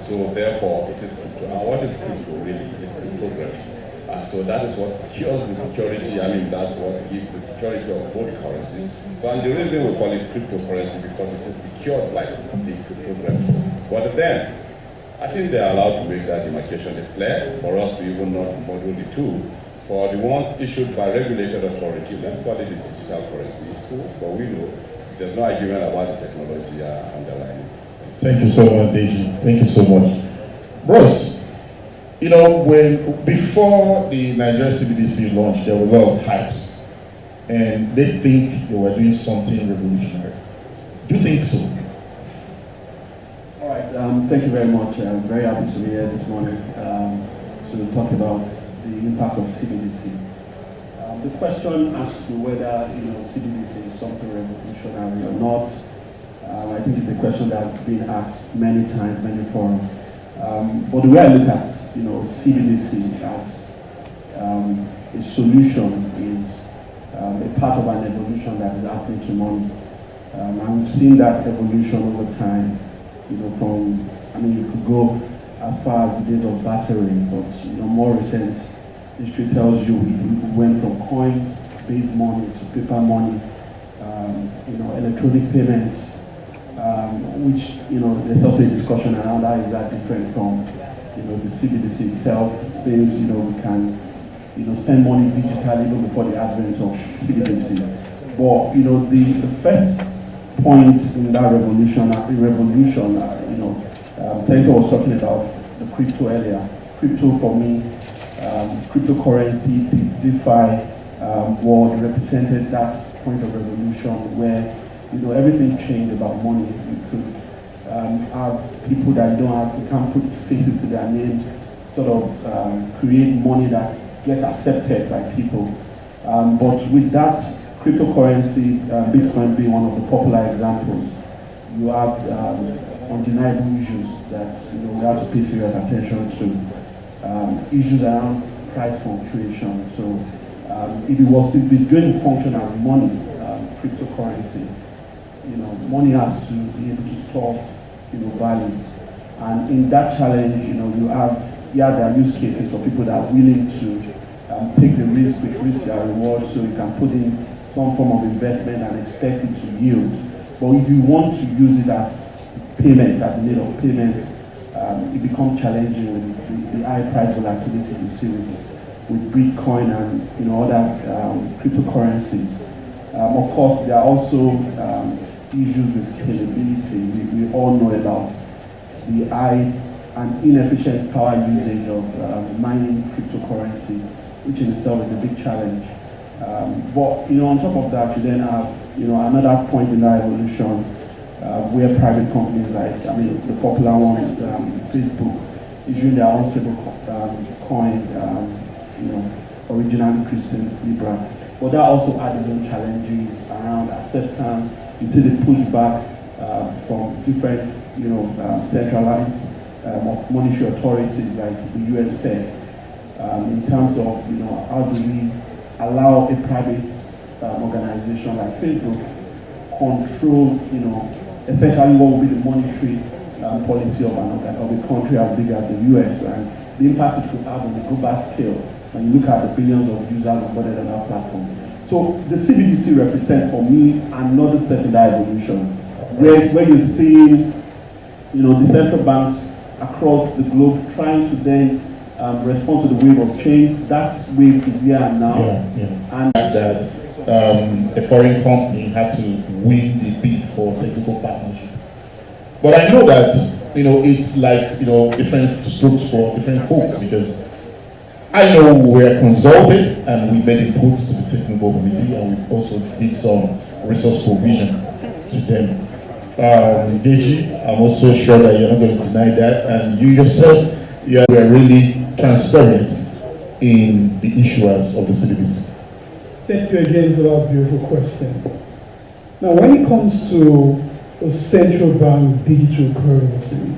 So therefore, it is what is crypto really is in progress. So that is what secures the security. I mean, that's what gives the security of both currencies. So and the reason we call it cryptocurrency because it is secured like the cryptography. But then, I think they are allowed to make that demarcation. It's clear for us to even not model the two. For the ones issued by regulated authority, let's call it the digital currency. But we know there's no argument about the technology underlying. Thank you so much, Deji. Thank you so much. Bros, you know, before the Nigerian CBDC launched, there were a lot of hypes. And they think they were doing something revolutionary. Do you think so? All right, thank you very much. I'm very happy to be here this morning to talk about the impact of CBDC. The question as to whether CBDC is something revolutionary or not, I think it's a question that's been asked many times, many forums. But the way I look at CBDC as a solution is a part of an evolution that is happening to money. And we've seen that evolution over time. You could go as far as the days of battering, but more recent history tells you we went from coin-based money to paper money, electronic payments, which there's also a discussion around how is that different from the CBDC itself, since we can spend money digitally even before the advent of CBDC. But the first point in that revolution, Senator was talking about the crypto earlier. Crypto for me, cryptocurrency, DeFi world represented that point of revolution where everything changed about money. You could have people that you can't put faces to their names, sort of create money that gets accepted by people. But with that cryptocurrency, Bitcoin being one of the popular examples, you have undeniable issues that we have to pay serious attention to. Issues around price fluctuation. So if it's going to function as money, cryptocurrency, money has to be able to store value. And in that challenge, there are use cases for people that are willing to take the risk with risk and reward, so you can put in some form of investment and expect it to yield. But if you want to use it as payment, as a means of payment, it becomes challenging with the high price volatility you see with Bitcoin and other cryptocurrencies. Of course, there are also issues with scalability. We all know about the high and inefficient power usage of mining cryptocurrency, which in itself is a big challenge. But on top of that, you then have another point in that evolution where private companies like the popular one, Facebook, issuing their own stable coin, originally Christian Libra. But that also adds its own challenges around acceptance. You see the pushback from different centralized monetary authorities like the US Fed in terms of how do we allow a private organization like Facebook control essentially what will be the monetary policy of a country as big as the US, and the impact it could have on the global scale when you look at the billions of users onboarded on our platform. So the CBDC represents for me another step in that evolution, where you're seeing the central banks across the globe trying to then respond to the wave of change. That wave is here and now. And that a foreign company had to win the bid for technical partnership. But I know that it's like different strokes for different folks, because I know we were consulted and we made input to the technical committee, and we also did some resource provision to them. Deji, I'm also sure that you're not going to deny that, and you yourself, you are really transparent in the issuance of the CBDC. Thank you again for that beautiful question. Now, when it comes to the central bank digital currency,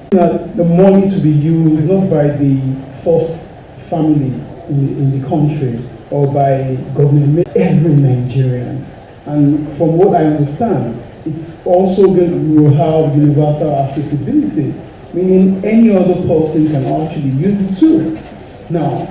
the money to be used not by the first family in the country or by government, every Nigerian. And from what I understand, it's also going to have universal accessibility meaning any other person can actually use the tool. Now,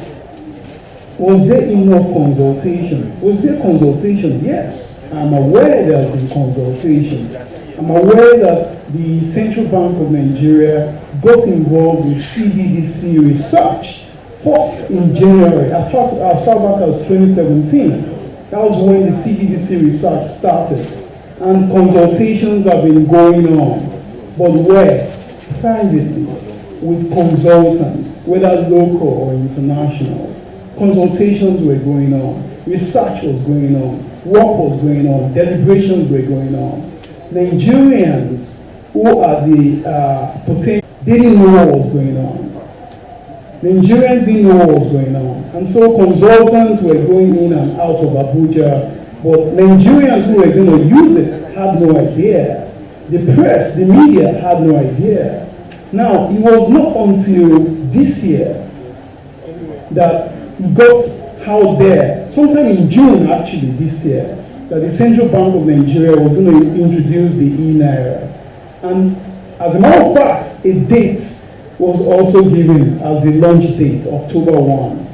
was there enough consultation? Was there consultation? Yes. I'm aware there has been consultation. I'm aware that the Central Bank of Nigeria got involved with CBDC research first in January, as far back as 2017. That was when the CBDC research started. And consultations have been going on. But where? Privately, with consultants, whether local or international. Consultations were going on. Research was going on. Work was going on. Deliberations were going on. Nigerians who are the potential, they didn't know what was going on. Nigerians didn't know what was going on. And so consultants were going in and out of Abuja, but Nigerians who were going to use it had no idea. The press, the media had no idea. Now, it was not until this year that we got out there, sometime in June actually this year, that the Central Bank of Nigeria was going to introduce the e-Naira. And as a matter of fact, a date was also given as the launch date, October 1.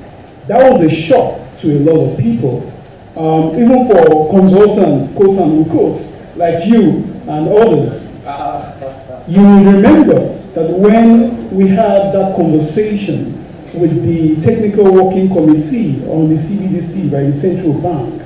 That was a shock to a lot of people, even for consultants, quotes and unquotes, like you and others. You will remember that when we had that conversation with the Technical Working Committee on the CBDC by the Central Bank,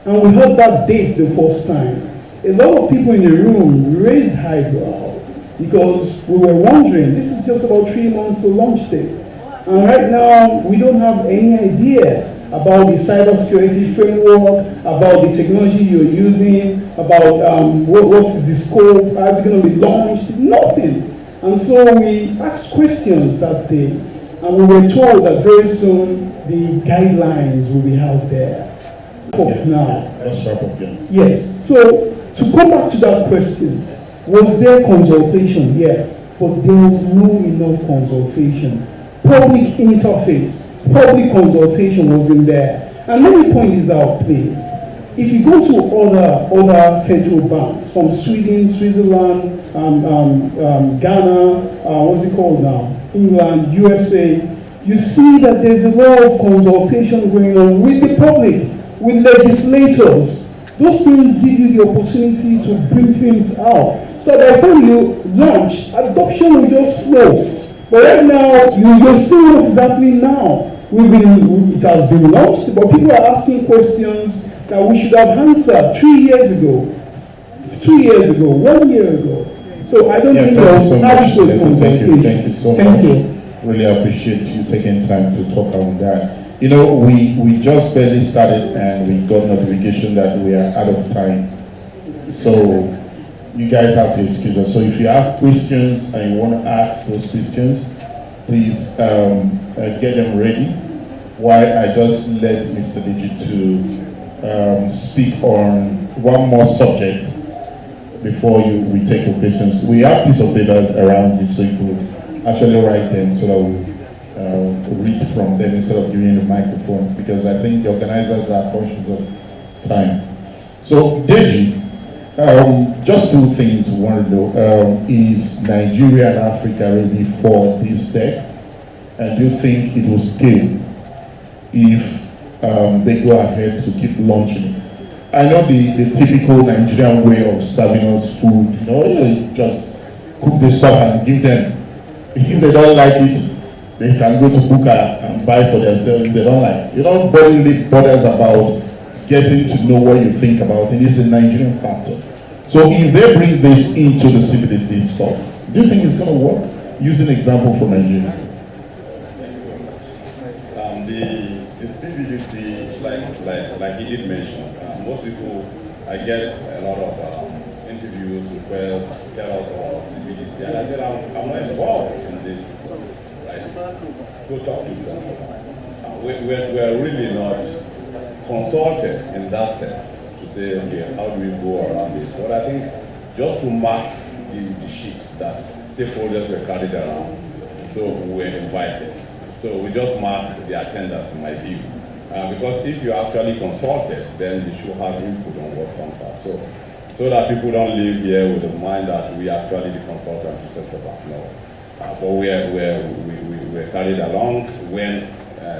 and we heard that date the first time, a lot of people in the room raised eyebrow because we were wondering, this is just about 3 months to launch dates. And right now, we don't have any idea about the cybersecurity framework, about the technology you're using, about what is the scope, how is it going to be launched, nothing. And so we asked questions that day, and we were told that very soon the guidelines will be out there. Now, yes. So to come back to that question, was there consultation? Yes, but there was no enough consultation. Public interface, public consultation wasn't there. And let me point this out, please. If you go to other central banks, from Sweden, Switzerland, Ghana, what's it called now? England, USA, you see that there's a lot of consultation going on with the public, with legislators. Those things give you the opportunity to bring things out. So by the time you launch, adoption will just flow. But right now, you're seeing what's happening now. It has been launched, but people are asking questions that we should have answered 3 years ago, 2 years ago, 1 year ago. So I don't think there was adequate consultation. Thank you so much. Really appreciate you taking time to talk on that. You know, we just barely started and we got notification that we are out of time. So you guys have to excuse us. So if you have questions and you want to ask those questions, please get them ready. While I just let Mr. Digi to speak on one more subject before we take your questions. We have piece of papers around you so you could actually write them so that we read from them instead of giving the microphone, because I think the organizers are conscious of time. So, Deji, just two things we want to know. Is Nigeria and Africa ready for this tech? And do you think it will scale if they go ahead to keep launching? I know the typical Nigerian way of serving us food, you just cook this up and give them. If they don't like it, they can go to Buka and buy for themselves. If they don't like it. Nobody really bothers about getting to know what you think about it. It's a Nigerian factor. So if they bring this into the CBDC stuff, do you think it's going to work? Use an example from Nigeria. The CBDC, like he did mention, most people, I get a lot of interviews, requests, get out of CBDC, and I said, I'm not involved in this, right? Go talk to someone. We're really not consulted in that sense to say, okay, how do we go around this? But I think just to mark the sheets that stakeholders were carried around, so we were invited. So we just mark the attendance, in my view. Because if you actually consulted, then you should have input on what comes out. So that people don't live here with the mind that we actually the consultant to set up. No. But we were carried along when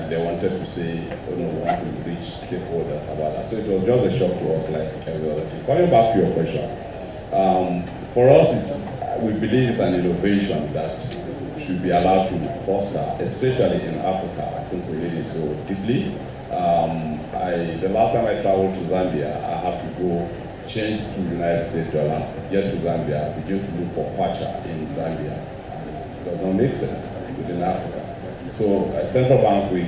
they wanted to say, we want to reach stakeholders about that. So it was just a shock to us like every other thing. Coming back to your question, for us, we believe it's an innovation that should be allowed to foster, especially in Africa. I think we need it so deeply. The last time I traveled to Zambia, I had to go change to United States dollar, get to Zambia, begin to look for kwacha in Zambia. It does not make sense within Africa. So at Central Bank, we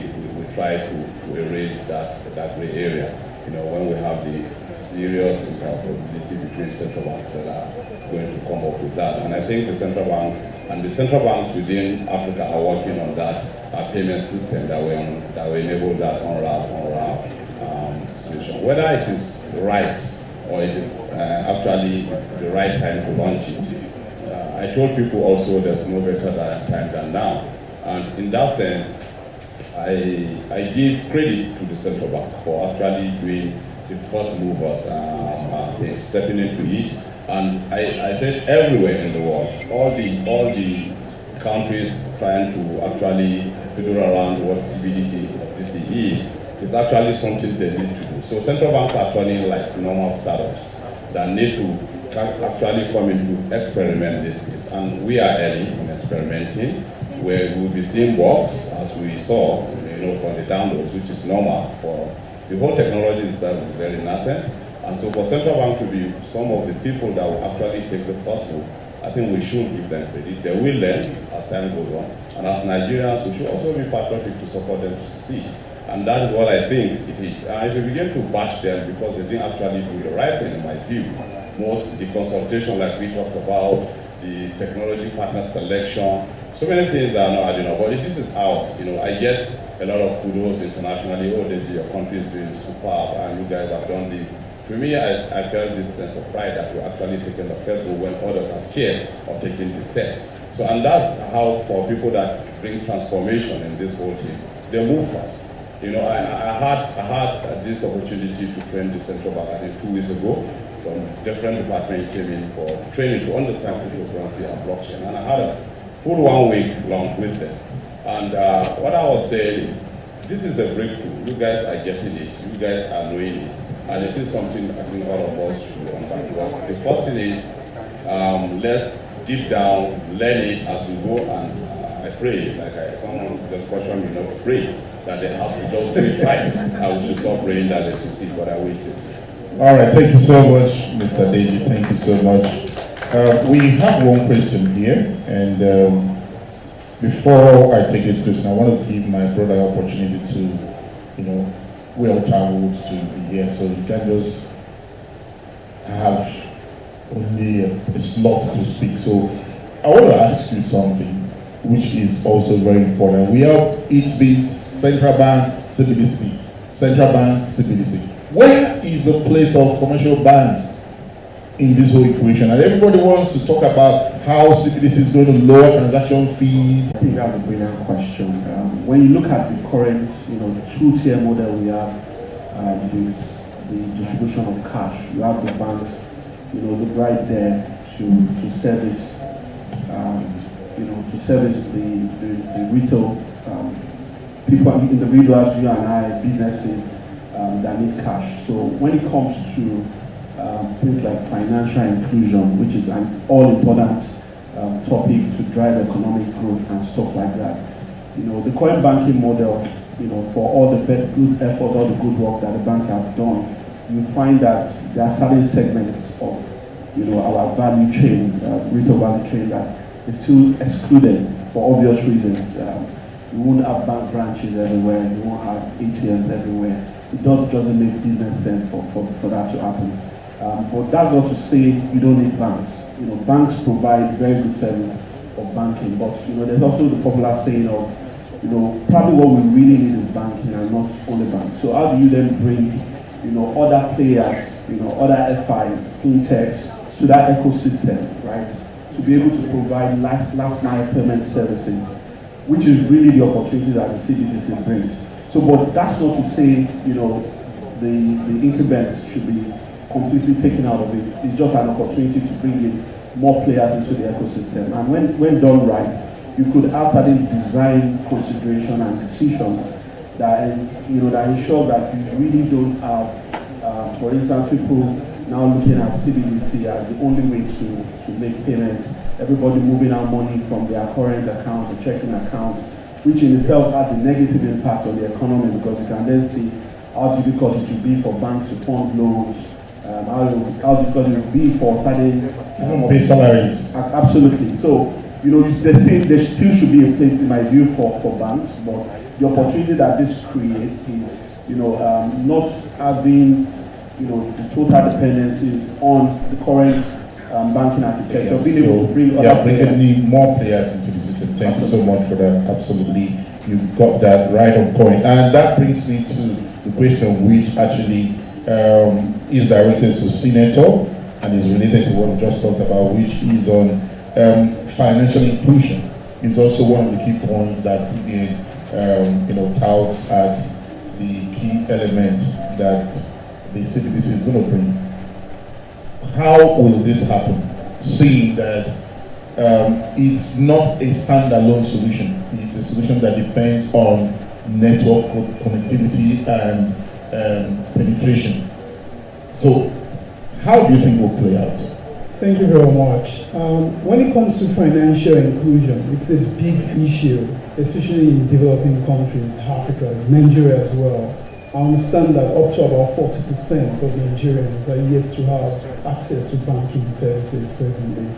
try to erase that gray area. When we have the serious interoperability between central banks that are going to come up with that. And I think the central bank and the central banks within Africa are working on that payment system that will enable that on-ramp situation. Whether it is right or it is actually the right time to launch it. I told people also there's no better time than now. And in that sense, I give credit to the central bank for actually doing the first movers, stepping into it. And I said everywhere in the world, all the countries trying to actually figure around what CBDT is actually something they need to do. So central banks are turning like normal startups that need to actually come in to experiment these things. And we are early in experimenting, where we'll be seeing works as we saw, for the downloads, which is normal. For the whole technology itself is very nascent. And so for central bank to be some of the people that will actually take the first move, I think we should give them credit. They will learn as time goes on. And as Nigerians, we should also be patriotic to support them to succeed. And that's what I think it is. If we begin to bash them because they didn't actually do the right thing, in my view, the consultation like we talked about, the technology partner selection, so many things are not adding up. But this is ours. I get a lot of kudos internationally. Oh, your country is doing superb, and you guys have done this. For me, I felt this sense of pride that we're actually taking the first move when others are scared of taking the steps. So, and that's how for people that bring transformation in this whole thing, they move fast. I had this opportunity to train the central bank, I think 2 weeks ago, from different departments came in for training to understand cryptocurrency and blockchain. And I had a full 1 week long with them. And what I was saying is, this is a breakthrough. You guys are getting it. You guys are knowing it. And it is something I think all of us should understand. The first thing is, let's deep down, learn it as we go. And I pray, someone just questioned me not to pray, that they have to just do it right. And we should stop praying that they succeed, but I wish it. All right, thank you so much, Mr. Deji. Thank you so much. We have one question here, and before I take this question, I want to give my brother an opportunity to, well-traveled to be here, so you can just have only a slot to speak. So I want to ask you something, which is also very important. It's been central bank CBDC, central bank CBDC. Where is the place of commercial banks in this whole equation? And everybody wants to talk about how CBDC is going to lower transaction fees. I think that's a brilliant question. When you look at the current, the two-tier model we have, with the distribution of cash, you have the banks, right there to service, the retail people, individuals, you and I, businesses that need cash. So when it comes to things like financial inclusion, which is an all-important topic to drive economic growth and stuff like that. The current banking model, for all the good effort, all the good work that the banks have done, you find that there are certain segments of, our value chain, retail value chain, that is still excluded for obvious reasons. You won't have bank branches everywhere, you won't have ATMs everywhere. It doesn't make business sense for that to happen. But that's not to say you don't need banks. Banks provide very good service of banking, but there's also the popular saying of, probably what we really need is banking and not only banks. So how do you then bring, other players, other FIs, FinTechs to that ecosystem, right? To be able to provide last mile payment services, which is really the opportunity that the CBDC brings. So, but that's not to say, the incumbents should be completely taken out of it. It's just an opportunity to bring in more players into the ecosystem. And when done right, you could have certain design consideration and decisions that that ensure that you really don't have, for instance, people now looking at CBDC as the only way to make payments. Everybody moving out money from their current account or checking account, which in itself has a negative impact on the economy, because you can then see how difficult it will be for banks to fund loans, how difficult it will be for certain pay salaries. Absolutely. So, there still should be a place, in my view, for banks, but the opportunity that this creates is, not having, the total dependency on the current banking architecture, being able to bring other bringing more players into the system. Thank you so much for that. Absolutely, you got that right on point. And that brings me to the question which actually is directed to CNETv and is related to what we just talked about, which is on financial inclusion. It's also one of the key points that CBN touts as the key element that the CBDC is going to bring. How will this happen, seeing that it's not a standalone solution? It's a solution that depends on network connectivity and penetration. So, how do you think it will play out? Thank you very much. When it comes to financial inclusion, it's a big issue, especially in developing countries, Africa, Nigeria as well. I understand that up to about 40% of Nigerians are yet to have access to banking services presently.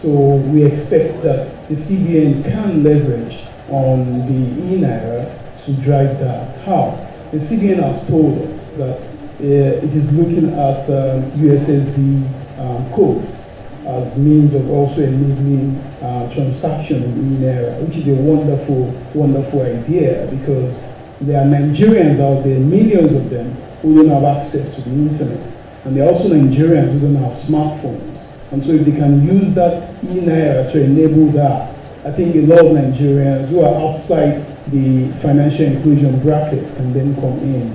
So we expect that the CBN can leverage on the e-Naira to drive that. How? The CBN has told us that it is looking at USSD codes as means of also enabling transaction in e-Naira, which is a wonderful, wonderful idea, because there are Nigerians out there, millions of them, who don't have access to the internet. And there are also Nigerians who don't have smartphones. And so if they can use that e-Naira to enable that, I think a lot of Nigerians who are outside the financial inclusion brackets can then come in.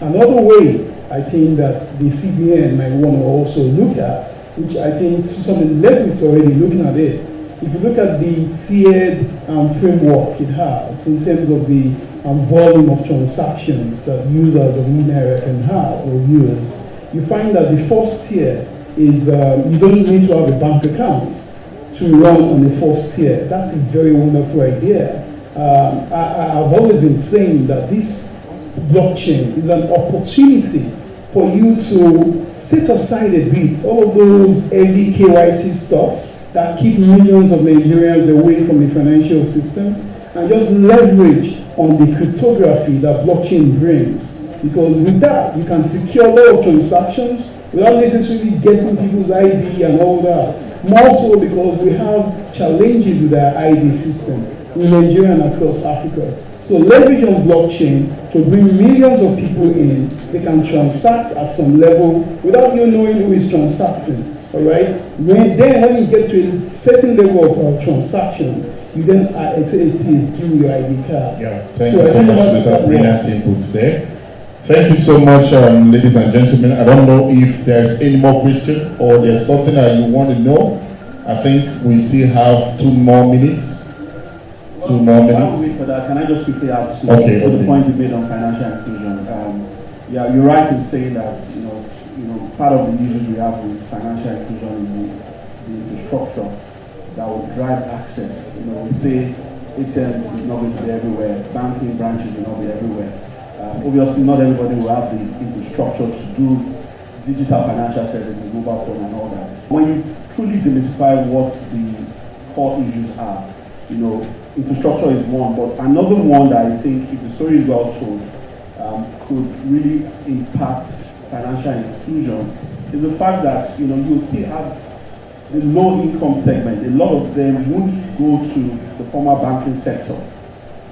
Another way I think that the CBN might want to also look at, which I think some of the leverage already looking at it. If you look at the tiered framework it has in terms of the volume of transactions that users of e-Naira can have or use, you find that the first tier is you don't need to have a bank account to run on the first tier. That's a very wonderful idea. I've always been saying that this blockchain is an opportunity for you to set aside a bit all of those heavy KYC stuff that keep millions of Nigerians away from the financial system, and just leverage on the cryptography that blockchain brings. Because with that, you can secure a lot of transactions without necessarily getting people's ID and all that. More so because we have challenges with our ID system in Nigeria and across Africa. So leverage on blockchain to bring millions of people in. They can transact at some level without you knowing who is transacting. All right. When it gets to a certain level of transactions, you then say, please give me your ID card. Yeah. Thank you so much for that brilliant input there. Thank you so much, ladies and gentlemen. I don't know if there's any more question or there's something that you want to know. I think we still have 2 more minutes. 2 more minutes. While we wait for that, can I just quickly add to the point you made on financial inclusion? Yeah, you're right in saying that part of the issues we have with financial inclusion is the infrastructure that will drive access. We say ATM is not going to be everywhere, banking branches will not be everywhere. Obviously, not everybody will have the infrastructure to do digital financial services, mobile phone and all that. When you truly demystify what the core issues are, infrastructure is one, but another one that I think, if the story is well told, could really impact financial inclusion is the fact that you'll still have the low-income segment. A lot of them won't go to the formal banking sector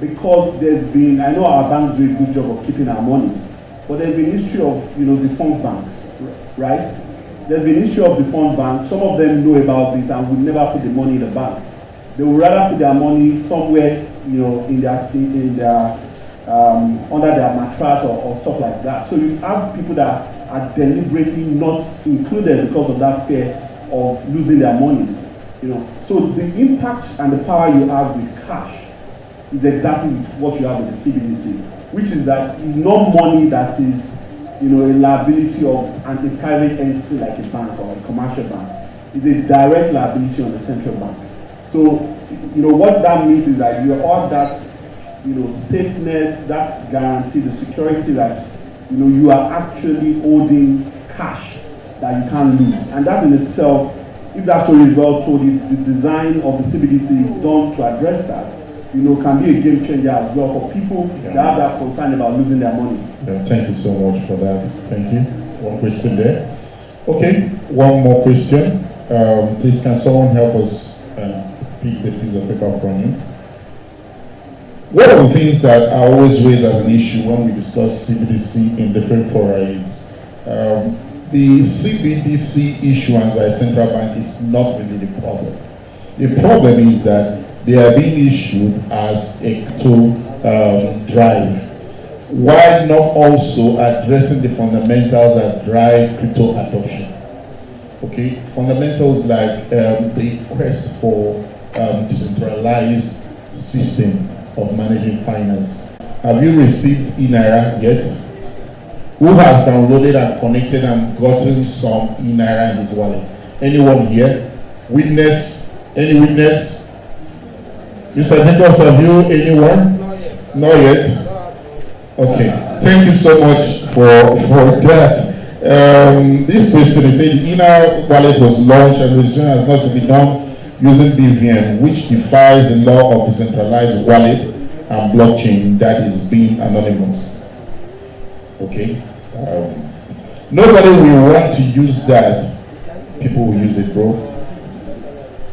because there's been, I know our banks do a good job of keeping our money, but there's been history of defunct banks, right? There's been history of defunct banks. Some of them know about this and would never put the money in the bank. They would rather put their money somewhere, in their under their mattress or stuff like that. So you have people that are deliberately not included because of that fear of losing their money. So the impact and the power you have with cash is exactly what you have with the CBDC, which is that it's not money that is, a liability of a private entity like a bank or a commercial bank. It's a direct liability on the central bank. So, what that means is that you all that, safeness, that guarantee, the security that, you are actually holding cash that you can't lose. And that in itself, if that's what is well told, if the design of the CBDC is done to address that, can be a game changer as well for people that have that concern about losing their money. Yeah, thank you so much for that. Thank you. One question there. Okay, one more question. Please, can someone help us pick the piece of paper from you? One of the things that I always raise as an issue when we discuss CBDC in different fora is the CBDC issuance by central bank is not really the problem. The problem is that they are being issued as a crypto drive, while not also addressing the fundamentals that drive crypto adoption. Okay, fundamentals like the quest for decentralized system of managing finance. Have you received eNaira yet? Who has downloaded and connected and gotten some eNaira in his wallet? Anyone here? Witness? Any witness? Mr. Nichols, have you anyone? Not yet. Okay. Thank you so much for that. This person is saying the eNaira wallet was launched and registration has not to be done using BVM, which defies the law of decentralized wallet and blockchain that is being anonymous. Okay. Nobody will want to use that. People will use it, bro.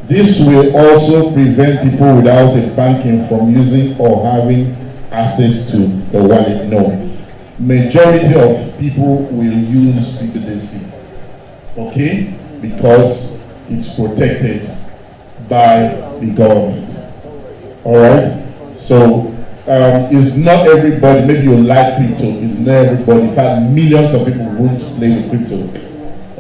This will also prevent people without a banking from using or having access to the wallet. No. Majority of people will use CBDC. Okay? Because it's protected by the government. Alright? So, it's not everybody, maybe you like crypto, it's not everybody. In fact, millions of people want to play with crypto.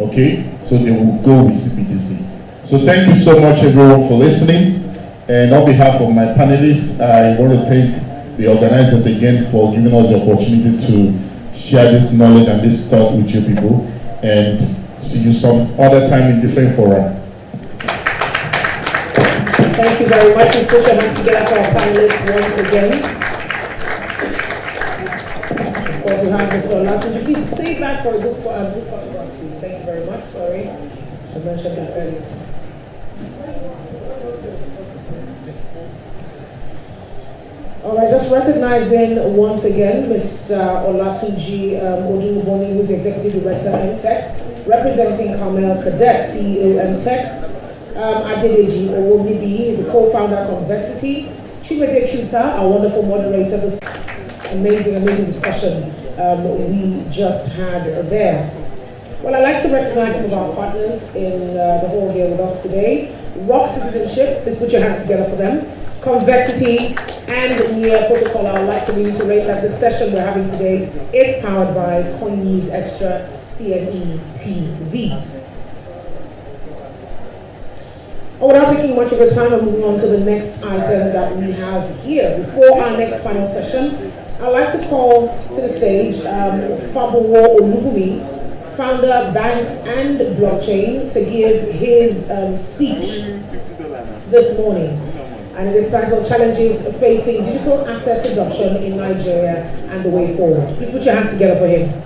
Okay? So they will go with CBDC. So thank you so much everyone for listening. And on behalf of my panelists, I want to thank the organizers again for giving us the opportunity to share this knowledge and this thought with you people. And see you some other time in different fora. Thank you very much. Let's put your hands together for our panelists once again. Of course, we have Mr. Olatunji. Would you please stay back for a group photograph, please? Thank you very much. Sorry, I mentioned that earlier. All right, just recognizing once again Mr. Olatunji Oduboni, who is Executive Director FINTECH, representing Carmel Cadet, CEO FINTECH. Adedeji Owonibi is the co-founder of Convexity. Chimeze Chuta, our wonderful moderator, this amazing discussion we just had there. Well, I'd like to recognize some of our partners in the hall here with us today. Rock Citizenship, please put your hands together for them. Convexity and Near Protocol. I would like to reiterate that the session we're having today is powered by Coin News Extra CNETv. Without taking much of your time, I'm moving on to the next item that we have here. Before our next panel session, I'd like to call to the stage Fabuwo Olubumi, founder, Banks and Blockchain, to give his speech this morning. And it is titled Challenges Facing Digital Asset Adoption in Nigeria and the Way Forward. Please put your hands together for him.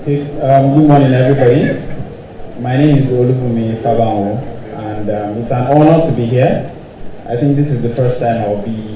Good morning, everybody. My name is Olufumi Fabanwo, and it's an honor to be here. I think this is the first time I'll be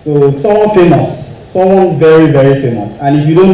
So someone famous, someone very, very famous. And if you don't know